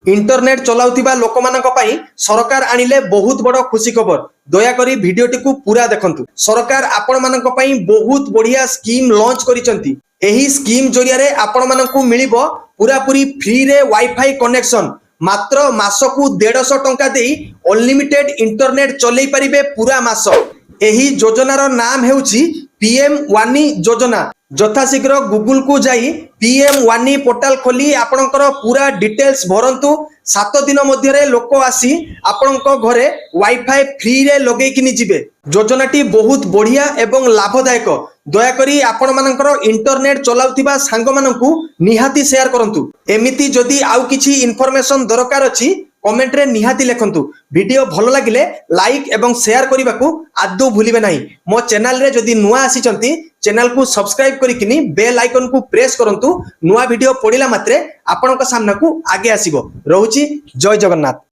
Internet चलाउथिबा लोकमानक पई सरकार आनिले बहुत बड़ खुशी खबर। दयाकरी भिडियोटी को पूरा देखंतु। सरकार आपण मानक पई बहुत बढ़िया स्कीम लॉन्च करिसंती। एही स्कीम जरिया रे आपण मानकू मिलिबो पूरा पूरी फ्री रे वाईफाई कनेक्शन। मात्र मासकू 150 टंका देई अनलिमिटेड इंटरनेट चलै परिबे पूरा मास। एही योजनार नाम हेउची पीएम वानी योजना। यथाशीघ्र गूगल को जाई पीएम वानी पोर्टाल खोली आपणकर पूरा डिटेल्स भरंतु। 7 दिन मध्य लोक आसी आपणक घरे वाईफाई फ्री रे लगे कि जिबे। योजनाटी बहुत बढ़िया एवं लाभदायक। दयाकरी आपण मानकर इंटरनेट चलाउथिबा सांग मानकू निहाती शेयर करंतु। एमिति जदि आउ किछि इन्फॉर्मेशन दरकार अछि कमेंट रे निहाती लेखंतु। वीडियो भलो लागिले लाइक एवं शेयर करने को आदौ भूलिबे नहीं। मो चैनल रे जदि नुआ आसीचंती चैनल को सब्सक्राइब करिकिनी बेल आइकन को प्रेस करंतु। नुआ वीडियो पड़िला मात्रे आपनका सामना को आगे आसीबो। रहूची जय जगन्नाथ।